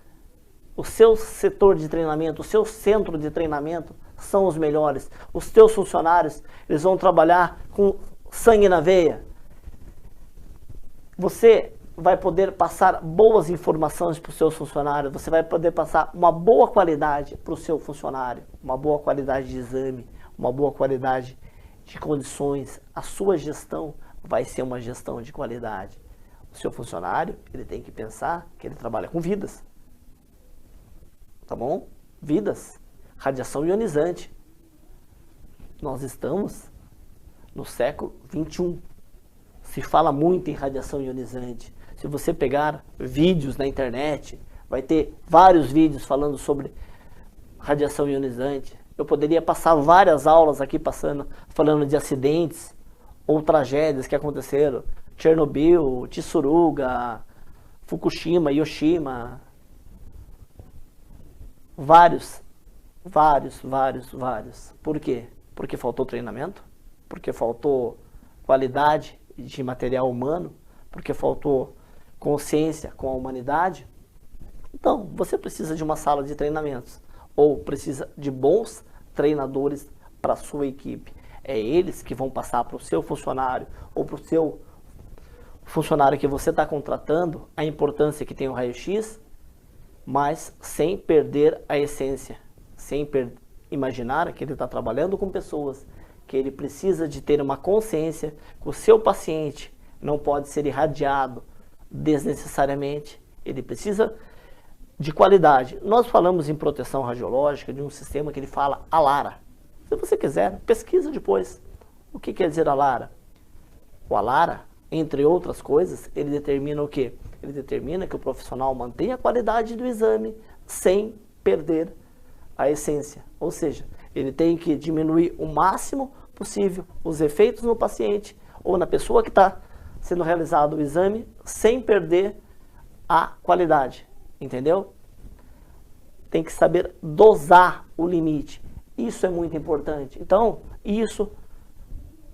S1: O seu setor de treinamento, o seu centro de treinamento são os melhores. Os teus funcionários, eles vão trabalhar com sangue na veia. Você vai poder passar boas informações para os seus funcionários, você vai poder passar uma boa qualidade para o seu funcionário, uma boa qualidade de exame, uma boa qualidade de condições. A sua gestão vai ser uma gestão de qualidade. O seu funcionário, ele tem que pensar que ele trabalha com vidas. Tá bom? Vidas. Radiação ionizante. Nós estamos no século 21. Se fala muito em radiação ionizante. Se você pegar vídeos na internet, vai ter vários vídeos falando sobre radiação ionizante. Eu poderia passar várias aulas aqui falando de acidentes ou tragédias que aconteceram. Chernobyl, Tsuruga, Fukushima, Hiroshima. Vários. Por quê? Porque faltou treinamento, porque faltou qualidade de material humano, porque faltou consciência com a humanidade. Então, você precisa de uma sala de treinamentos, ou precisa de bons treinadores para a sua equipe. É eles que vão passar para o seu funcionário, ou para o seu funcionário que você está contratando, a importância que tem o raio-x, mas sem perder a essência, sem imaginar que ele está trabalhando com pessoas, que ele precisa de ter uma consciência que o seu paciente não pode ser irradiado desnecessariamente, ele precisa de qualidade. Nós falamos em proteção radiológica de um sistema que ele fala ALARA. Se você quiser, pesquisa depois. O que quer dizer ALARA? O ALARA, entre outras coisas, ele determina o quê? Ele determina que o profissional mantenha a qualidade do exame sem perder a essência. Ou seja, ele tem que diminuir o máximo possível os efeitos no paciente ou na pessoa que está sendo realizado o exame sem perder a qualidade. Entendeu? Tem que saber dosar o limite. Isso é muito importante. Então, isso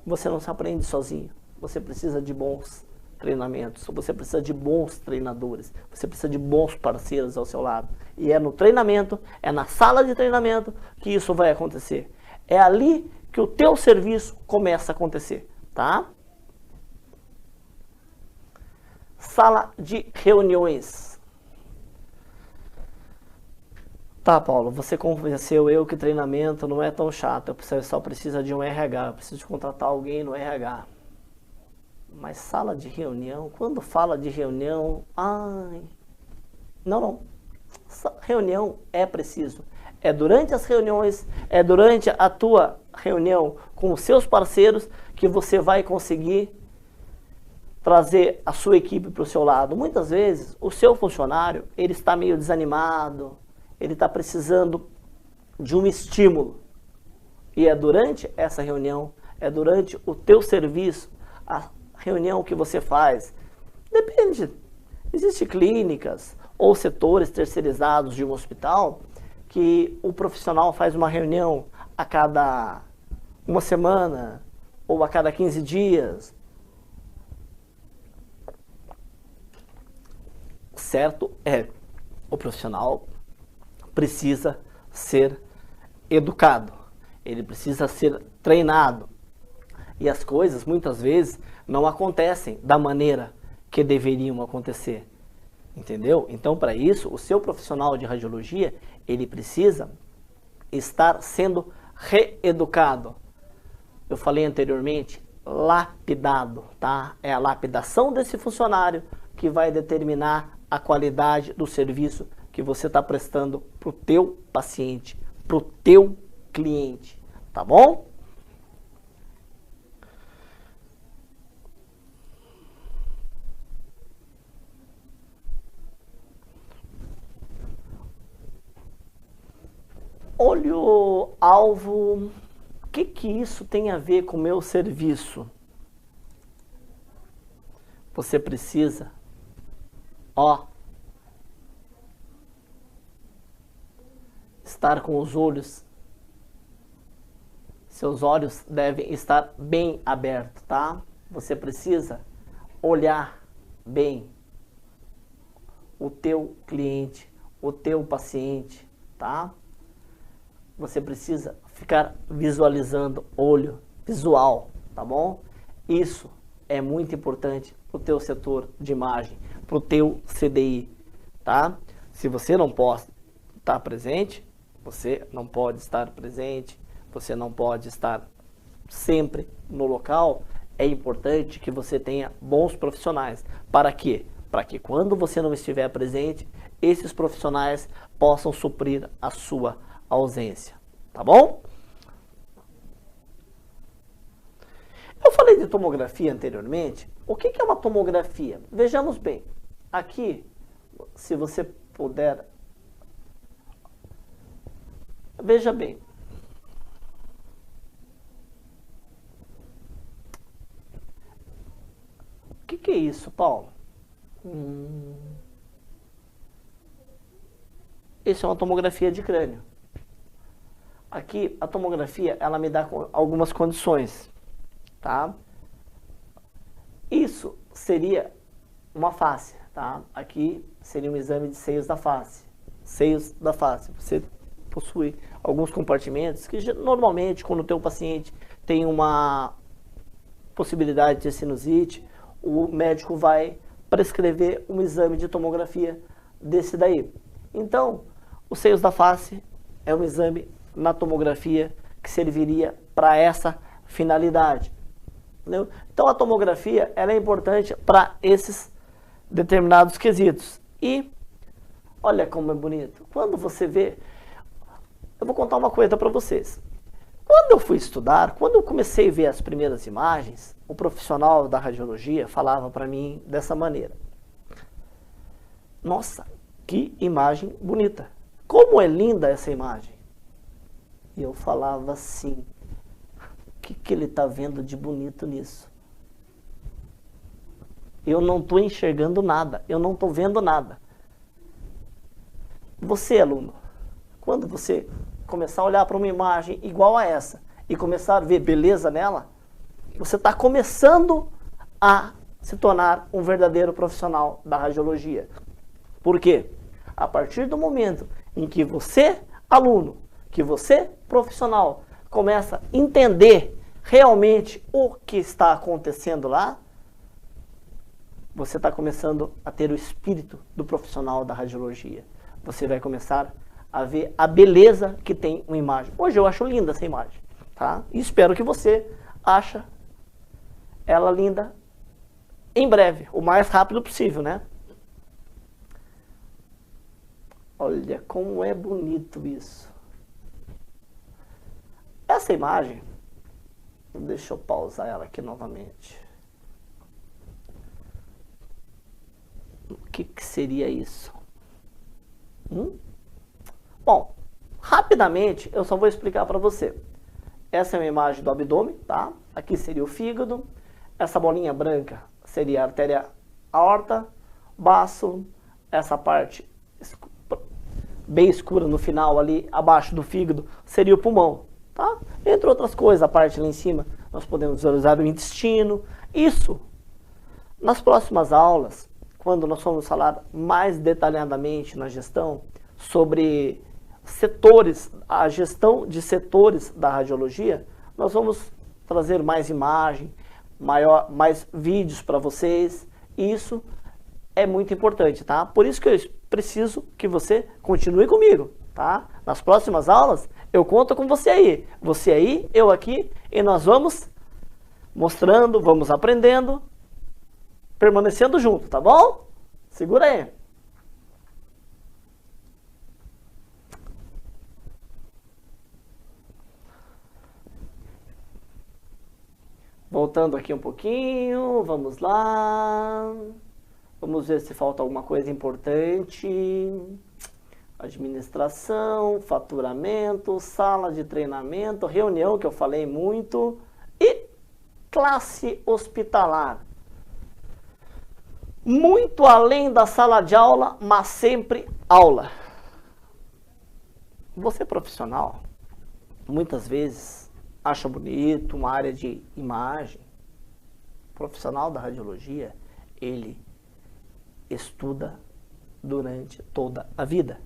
S1: você não se aprende sozinho. Você precisa de bons treinamentos, você precisa de bons treinadores, você precisa de bons parceiros ao seu lado. E é no treinamento, é na sala de treinamento que isso vai acontecer. É ali que o teu serviço começa a acontecer, tá? Sala de reuniões. Tá, Paulo, você convenceu eu que treinamento não é tão chato, eu só precisa de um RH, eu preciso de contratar alguém no RH. Mas sala de reunião, quando fala de reunião, não. Reunião é preciso. É durante as reuniões, é durante a tua reunião com os seus parceiros que você vai conseguir trazer a sua equipe para o seu lado. Muitas vezes, o seu funcionário, ele está meio desanimado, ele está precisando de um estímulo. E é durante essa reunião, é durante o teu serviço, a reunião que você faz. Depende. Existem clínicas ou setores terceirizados de um hospital que o profissional faz uma reunião a cada uma semana ou a cada 15 dias. Certo é, o profissional precisa ser educado, ele precisa ser treinado. E as coisas, muitas vezes, não acontecem da maneira que deveriam acontecer. Entendeu? Então, para isso, o seu profissional de radiologia, ele precisa estar sendo reeducado. Eu falei anteriormente, lapidado, tá? É a lapidação desse funcionário que vai determinar a qualidade do serviço que você está prestando para o teu paciente, para o teu cliente, tá bom? Olho-alvo, o que isso tem a ver com o meu serviço? Você precisa, estar com os olhos, seus olhos devem estar bem abertos, tá? Você precisa olhar bem o teu cliente, o teu paciente, tá? Você precisa ficar visualizando, olho visual, tá bom? Isso é muito importante para o teu setor de imagem, para o teu CDI, tá? Se você não pode estar presente, você não pode estar presente, você não pode estar sempre no local, é importante que você tenha bons profissionais. Para quê? Para que quando você não estiver presente, esses profissionais possam suprir a sua ausência, tá bom? Eu falei de tomografia anteriormente. O que é uma tomografia? Vejamos bem. Aqui, se você puder, veja bem. O que é isso, Paulo? Isso é uma tomografia de crânio. Aqui, a tomografia, ela me dá algumas condições, tá? Isso seria uma face, tá? Aqui seria um exame de seios da face. Seios da face. Você possui alguns compartimentos que normalmente, quando o teu paciente tem uma possibilidade de sinusite, o médico vai prescrever um exame de tomografia desse daí. Então, os seios da face é um exame na tomografia que serviria para essa finalidade. Entendeu? Então, a tomografia ela é importante para esses determinados quesitos. E olha como é bonito. Quando você vê, eu vou contar uma coisa para vocês. Quando eu fui estudar, quando eu comecei a ver as primeiras imagens, o profissional da radiologia falava para mim dessa maneira: nossa, que imagem bonita! Como é linda essa imagem! E eu falava assim: o que ele está vendo de bonito nisso? Eu não estou enxergando nada, eu não estou vendo nada. Você, aluno, quando você começar a olhar para uma imagem igual a essa e começar a ver beleza nela, você está começando a se tornar um verdadeiro profissional da radiologia. Por quê? A partir do momento em que você, aluno, que você, profissional, começa a entender realmente o que está acontecendo lá, você está começando a ter o espírito do profissional da radiologia. Você vai começar a ver a beleza que tem uma imagem. Hoje eu acho linda essa imagem, tá? E espero que você ache ela linda em breve, o mais rápido possível, né? Olha como é bonito isso. Essa imagem, deixa eu pausar ela aqui novamente. O que seria isso? Bom, rapidamente eu só vou explicar para você. Essa é uma imagem do abdômen, tá? Aqui seria o fígado. Essa bolinha branca seria a artéria aorta, baço, essa parte bem escura no final ali, abaixo do fígado, seria o pulmão, tá? Entre outras coisas, a parte lá em cima, nós podemos visualizar o intestino. Isso, nas próximas aulas, quando nós formos falar mais detalhadamente na gestão, sobre setores, a gestão de setores da radiologia, nós vamos trazer mais imagem, mais vídeos para vocês. Isso é muito importante, tá? Por isso que eu preciso que você continue comigo, tá? Nas próximas aulas, eu conto com você aí, eu aqui, e nós vamos mostrando, vamos aprendendo, permanecendo junto, tá bom? Segura aí. Voltando aqui um pouquinho, vamos lá. Vamos ver se falta alguma coisa importante. Administração, faturamento, sala de treinamento, reunião, que eu falei muito, e classe hospitalar. Muito além da sala de aula, mas sempre aula. Você profissional, muitas vezes, acha bonito uma área de imagem. O profissional da radiologia, ele estuda durante toda a vida.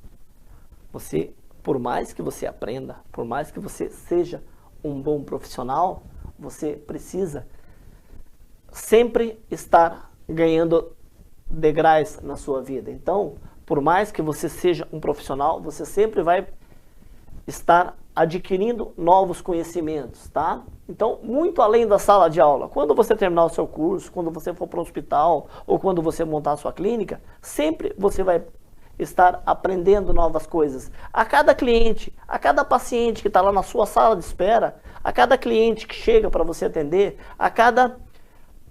S1: Você, por mais que você aprenda, por mais que você seja um bom profissional, você precisa sempre estar ganhando degraus na sua vida. Então, por mais que você seja um profissional, você sempre vai estar adquirindo novos conhecimentos, tá? Então, muito além da sala de aula, quando você terminar o seu curso, quando você for para o hospital ou quando você montar a sua clínica, sempre você vai estar aprendendo novas coisas. A cada cliente, a cada paciente que está lá na sua sala de espera, a cada cliente que chega para você atender, a cada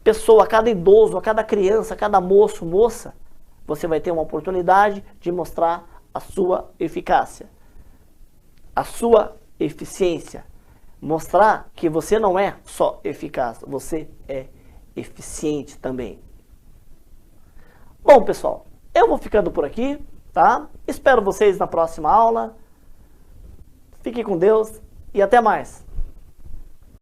S1: pessoa, a cada idoso, a cada criança, a cada moço, moça, você vai ter uma oportunidade de mostrar a sua eficácia, a sua eficiência. Mostrar que você não é só eficaz, você é eficiente também. Bom, pessoal, eu vou ficando por aqui, tá? Espero vocês na próxima aula. Fiquem com Deus e até mais.